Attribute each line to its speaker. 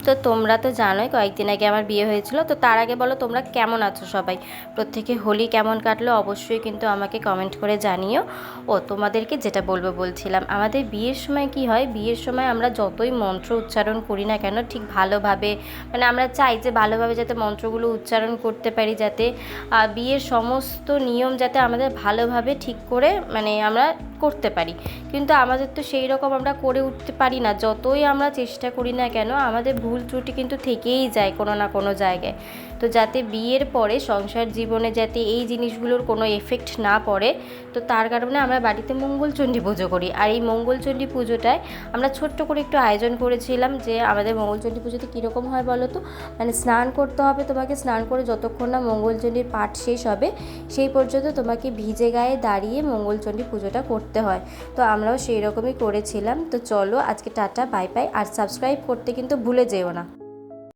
Speaker 1: তো তোমরা তো জানোই কয়েকদিন আগে আমার বিয়ে হয়েছিল। তো তার আগে বলো তোমরা কেমন আছো সবাই, প্রত্যেকে হোলি কেমন কাটলো অবশ্যই কিন্তু আমাকে কমেন্ট করে জানিও। ও তোমাদেরকে যেটা বলছিলাম, আমাদের বিয়ের সময় কি হয়, বিয়ের সময় আমরা যতই মন্ত্র উচ্চারণ করি না কেন ঠিক ভালোভাবে, মানে আমরা চাই যে ভালোভাবে যাতে মন্ত্রগুলো উচ্চারণ করতে পারি, যাতে বিয়ের সমস্ত নিয়ম যাতে আমাদের ভালোভাবে ঠিক করে মানে আমরা করতে পারি। কিন্তু আমাদের তো সেই রকম আমরা করে উঠতে পারি না, যতই আমরা চেষ্টা করি না কেন আমাদের ভুল ত্রুটি কিন্তু থেকেই যায় কোনো না কোনো জায়গায়। তো যাতে বিয়ের পরে সংসার জীবনে যাতে এই জিনিসগুলোর কোনো এফেক্ট না পড়ে, তো তার কারণে আমরা বাড়িতে মঙ্গলচণ্ডী পুজো করি। আর এই মঙ্গলচণ্ডী পুজোটায় আমরা ছোট্ট করে একটু আয়োজন করেছিলাম। যে আমাদের মঙ্গলচণ্ডী পুজোতে কীরকম হয় বলো তো, মানে স্নান করতে হবে তোমাকে, স্নান করে যতক্ষণ না মঙ্গলচণ্ডীর পাঠ শেষ হবে সেই পর্যন্ত তোমাকে ভিজে গায়ে দাঁড়িয়ে মঙ্গলচণ্ডী পুজোটা করতে হয়। তো আমরাও সেই রকমই করেছিলাম। তো চলো আজকে টাটা বাই বাই, আর সাবস্ক্রাইব করতে কিন্তু ভুলে যেও না।